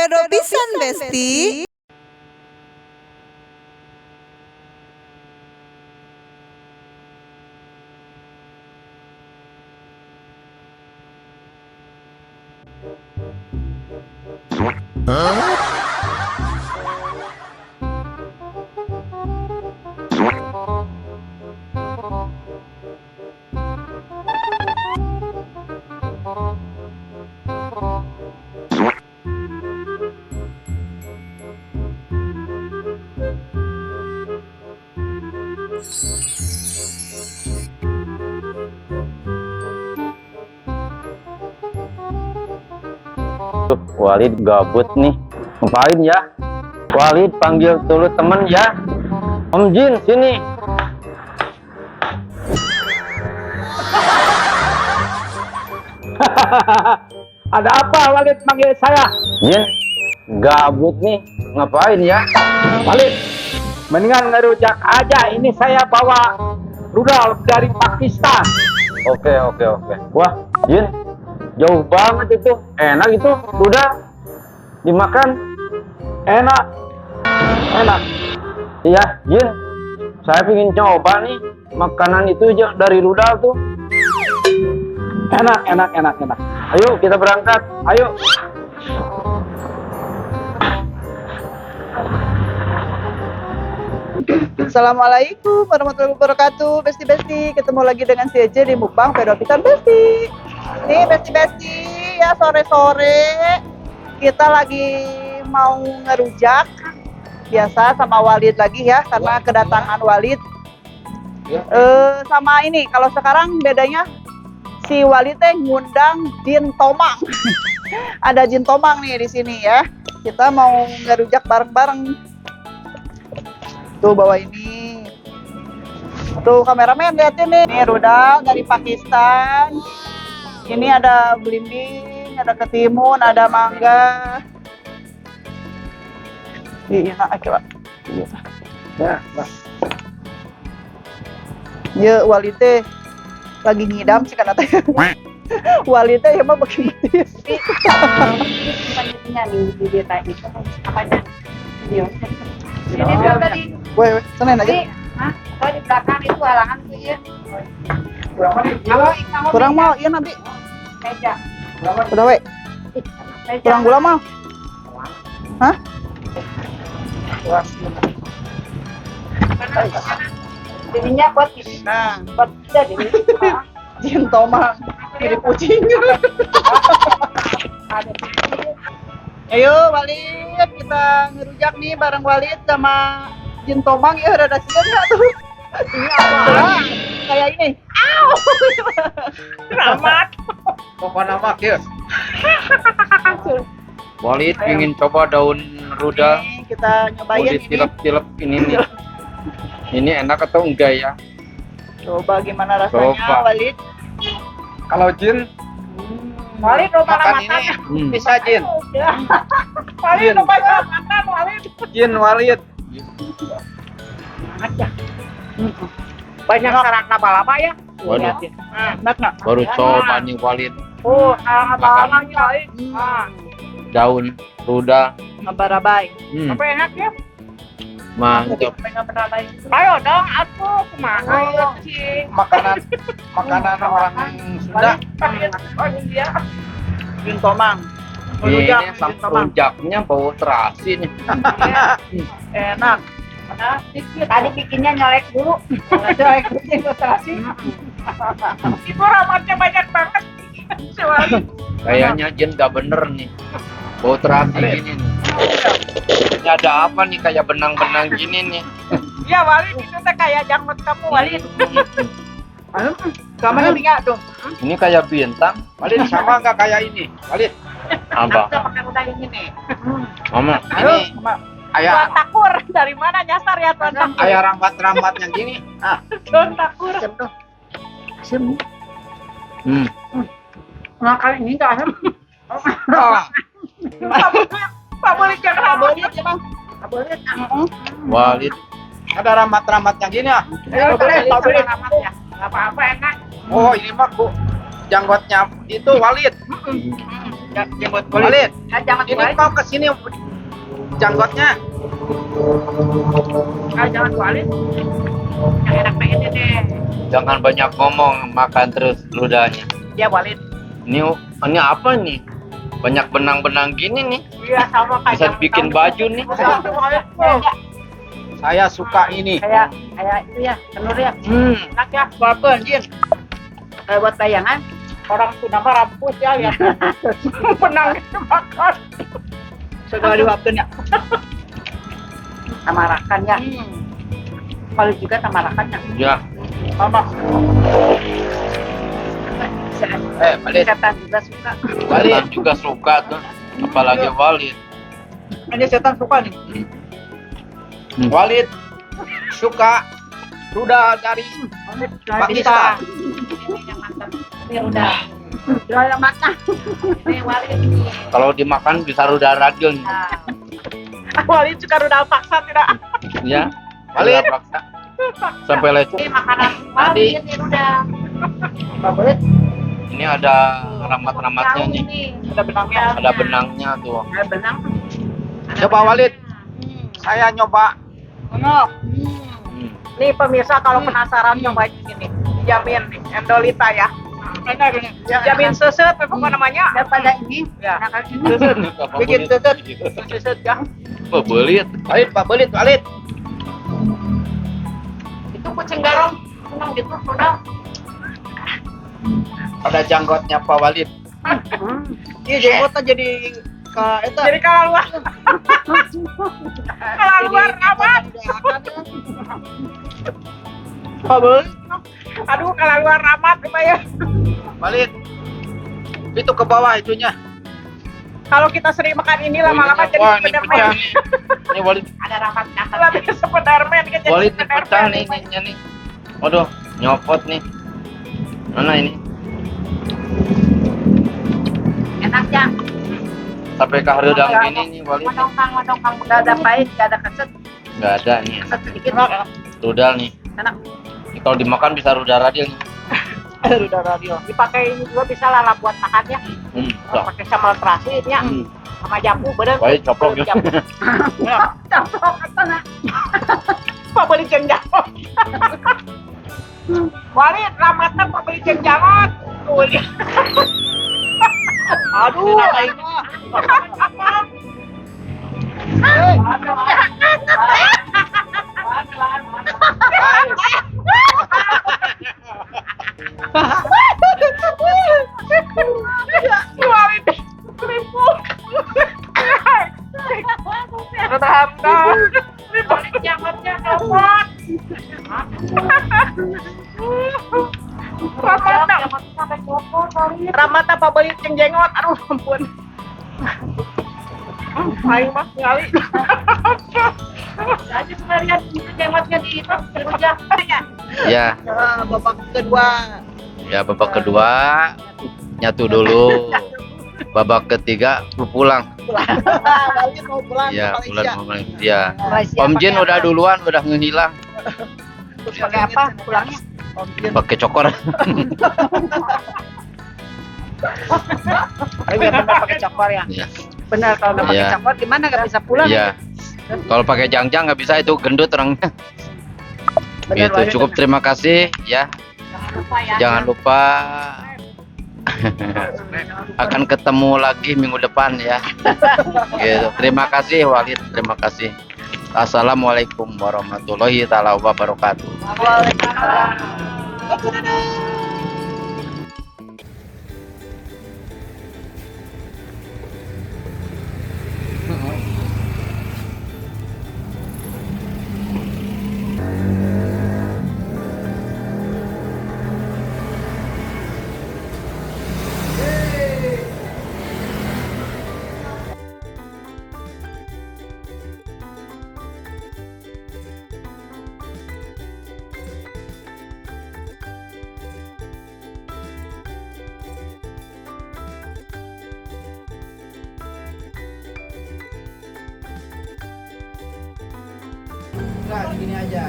Pedo pisan Besti. Walid gabut nih, ngapain ya? Walid panggil dulu temen ya. Om Jin sini. Ada apa Walid manggil saya? Jin, gabut nih, ngapain ya? Walid, mendingan ngerujak aja. Ini saya bawa rudal dari Pakistan. Oke. Wah, Jin, jauh banget itu. Enak itu, udah dimakan. Enak. Iya, Jin, saya pengen coba nih makanan itu dari rudal tuh. Enak. Ayo kita berangkat, ayo. Assalamualaikum warahmatullahi wabarakatuh. Besti-besti, ketemu lagi dengan si Ece di mukbang Pedo pisan Besti. Nih besti-besti, ya sore-sore kita lagi mau ngerujak biasa sama Walid lagi ya, karena kedatangan Walid. Sama ini, kalau sekarang bedanya si Walid teh ngundang Jin Tomang. Ada Jin Tomang nih di sini ya. Kita mau ngerujak bareng-bareng. Tuh bawa ini. Tuh kameramen liatin nih. Ini rudal dari Pakistan. Ini ada belimbing, ada ketimun, ada mangga. Iya, coba. Ya, Ya, Walid teh lagi ngidam sih kan teh. Walid teh emang begini. Selanjutnya di data itu apanya? Video. Ini dia tadi. Woi, senin aja. Hah? Kalau di belakang itu halangan tuh ya. Kurang mau, iya nanti. Meja. Udah weh. Meja. Kurang gula mau. Hah? Jadinya buat ini. Nah, Buat jadi. Jin Tomang, mirip kucing. Ada. Ayo Walid, kita ngerujak nih bareng Walid sama Jin Tomang ya, ada nasinya tuh. Ini apa? Kayak ini. Au! Selamat. pokoknya mah kieu. Walid ingin coba daun rudal. Ini kita nyobain Mau ini. ditilep-tilep ini nih. Ini enak atau enggak ya? Coba gimana rasanya Coba. Walid? Kalau Jin Walid lo makan mana ini Hmm. bisa Jin. Walid lo mana makan Walid. Jin Walid. Aja. Banyak sarang laba-laba ya. Waduh, Enak nggak? baru coba nih Walid Oh, laba-laba Walid. Ah, daun rudal. Ngebarabai. apa enak ya? Mantap. Ayo dong, atuh kumaha ya sih. Makanan orang Sunda. Oh iya. Jin Tomang. Ini Ngerujak, Jin sama Tomang. rujaknya bau terasi nih. Enak. Tadi bikinnya nyolek dulu. Nyolek dulu ilustrasi. Ibu ramatnya banyak banget. Kayaknya Jin gak bener nih. Bau terasi gini nih. Ini ada apa nih kayak benang-benang gini nih? Ya Walid itu teh kayak janggut kamu Walid. Kamu nya tuh. Ini kayak bintang. Walid sama nggak kayak ini? Walid. Apa? Kita pakai udah ini nih. Mama, Ini Tuan kayak Takur dari mana nyasar ya Tuan Takur? kayak rambat-rambat yang gini. Ah, Tuan Takur. hmm. Nah kali ini nggak asam. oh, Pak boleh jangan Boleh ya bang. boleh. Walid. ada rambat-rambat yang gini ah. Ayo boleh Pak boleh. selamat ya. Nggak apa-apa enak. Oh ini mah bu, janggotnya itu Walid. Jenggot Walid. Jangan Ini Walid. kau kesini janggotnya. Jangan Walid. Yang enak pengen deh. Jangan banyak ngomong, makan terus ludahnya. Ya Walid. Ini apa nih? Banyak benang-benang gini nih. Iya sama kayak. Bisa bikin baju nih. Saya suka ini. Kayak itu ya, telur ya. Enak ya, bagus Jin. Buat bayangan, orang Sunda mah rampus ya ya. Penang makan. Segala diwapkeun ya. Tamarakan ya. Kalau juga tamarakan ya. Ya, Mama. Walid. Setan juga suka. Walid juga suka tuh. Apalagi Walid. Ini setan suka nih. Walid suka rudal dari Pakistan. Ini yang mantap. Ini udah. Udah yang makan. Ini Walid. Kalau dimakan bisa rudal ragil nih. Walid suka rudal paksa tidak? Ya, Walid. rudal paksa. Sampai lecet. Ini makanan Tadi. Walid ini udah. Walid. Ini ada ramat-ramatnya nih. Ada benangnya. Ada benangnya tuh. Ada benang. Coba Walid, saya nyoba. Nih pemirsa kalau penasaran cobain ini. Jamin nih, Endolita ya. Enak ini. Jamin seset apa namanya? Daripada ini. Ya. Seset. Bikin seset. Seset ya. Oh, belit. Walid, Pak Walid, Walid. Itu kucing garong. Senang gitu, udah. Ada janggotnya Pak Walid. Iya, jenggotnya jadi itu. Jadi kalau luar. Kalau luar apa? Aduh, kalau luar ramat apa ya? Walid. Itu ke bawah itunya. Kalau kita sering makan ini lama-lama jadi Wah, ini pecah Spiderman. nih. Ini Walid. Ada rapat Lebih Spiderman kan jadi Walid ini Spiderman. pecah nih ininya nih. Waduh, nyopot nih. Mana ini? Enak ya. Sampai ke redang gini nih Walid. Modongkang nggak ada pahit, nggak ada keset, Nggak ada nih. keset sedikit. Rudal nih. Enak. Ini kalau dimakan bisa rudal ragil nih. Udah radio. Dipakai ini juga bisa lah buat makannya. Udah. Pakai sambal terasi ya. Sama jambu bener. Walid coplok ya. Campur apa nak? Pak beli jengjangot. Walid ramatnya pak beli jengjangot. Aduh, ini Walid keriput. Jangannya copot. Ramat apa beli jenggot? Aduh ampun. Ayo mah ngali. Aja sekalian jenggotnya di itu kerja. Ya, Babak kedua. ya babak kedua nyatu dulu. Babak ketiga pulang. Walid mau pulang ke Ya, Malaysia. pulang Malaysia. Malaysia Om Jin pakai udah apa? duluan, udah ngehilang. Terus pakai apa pulangnya? Om Jin. Pakai cokor. Iya benar pakai cokor ya. Iya. Benar kalau nggak pakai Iya. cokor gimana nggak bisa pulang? Iya. Kalau pakai jangjang nggak bisa, itu gendut orangnya. Benar, Gitu. Walid, Cukup benar. terima kasih ya. Jangan lupa ya. Jangan lupa akan ketemu lagi minggu depan ya. Gitu. Terima kasih Walid, terima kasih. Assalamualaikum warahmatullahi taala wabarakatuh. Enggak, gini aja.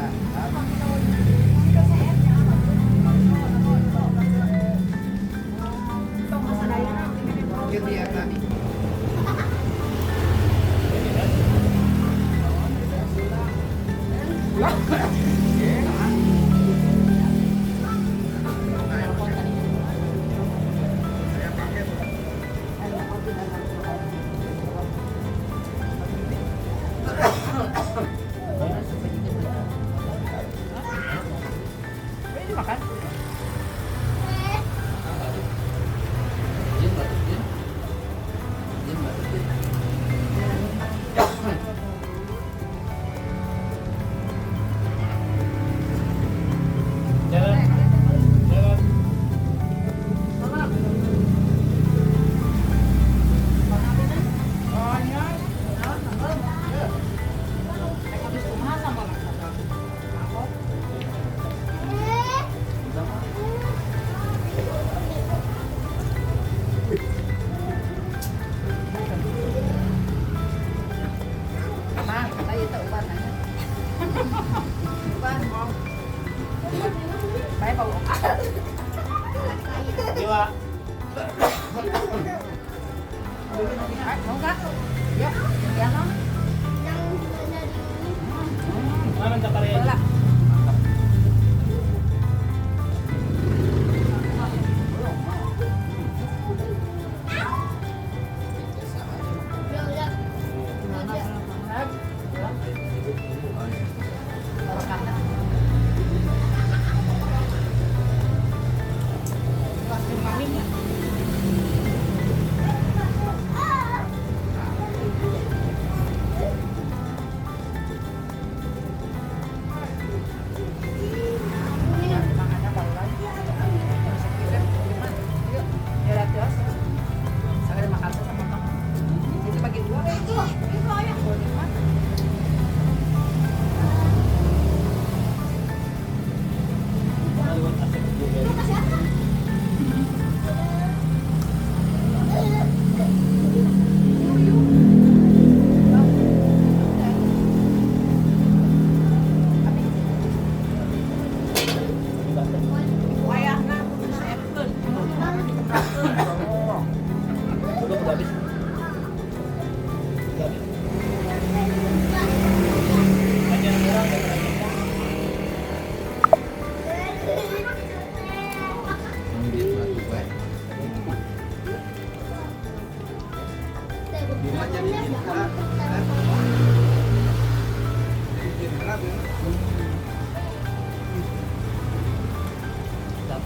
Gitu ya tadi. Mau nggak? Yuk, ya no.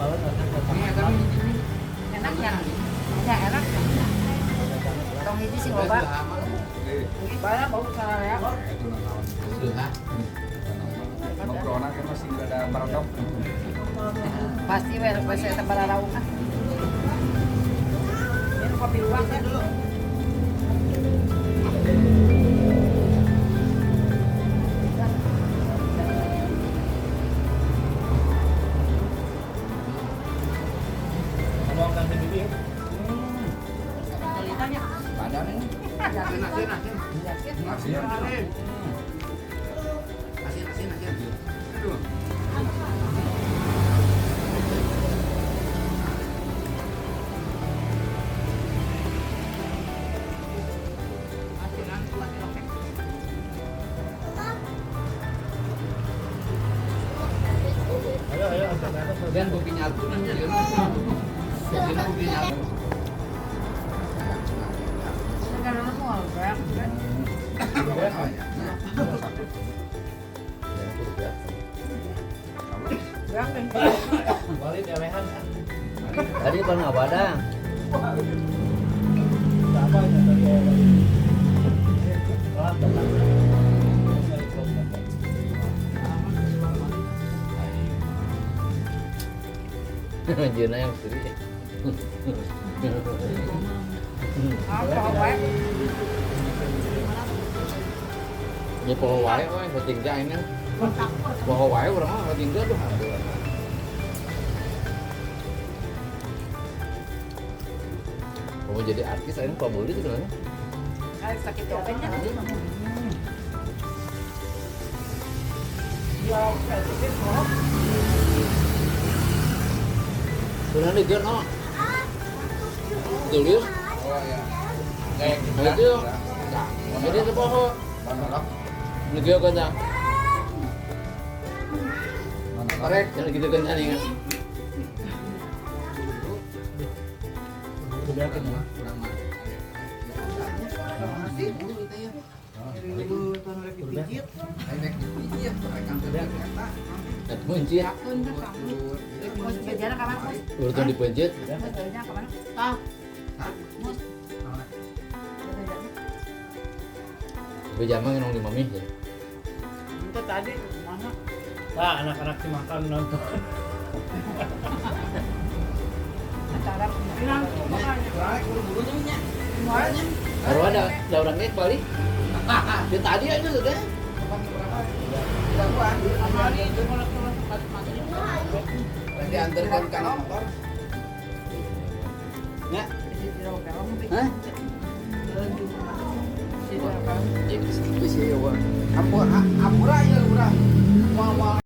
Boleh. Enak ya? Ya enak. Tong hiji sing loba. Banyak bau salah ya. Corona kan masih nggak ada meredok. Pasti we saya tebal raung. Ini kopi luwak ya dulu. Dan kopi nyatu nanti dia. Kopi nyatu. Sekarang mau berapa? Balik ya mehan. Tadi kan nggak ada. Jena yang sendiri. Ini poho wae, penting ini. Poho wae orang mah penting tuh. Kamu jadi artis, ini Pak Budi itu kan? Sakit topengnya. Benar nih kan, no? Tulis? Kayak itu. Jadi itu poho. Negara kan ya? Korek, jadi gitu kan ya nih. Dipencit. Mus kerjanya kapan, Mus? Urutan dipencit. Kerjanya kapan? Ah. Mus. Pejama nong di mami ya. Itu tadi mana? Nah, anak-anak sih makan nonton. Acara bilang makanya. Baru ada orangnya balik. Dia tadi aja sudah. Diantarkan ke motor. Ya. Hah? Jadi bisa ya, Ampura ya, urang. Mau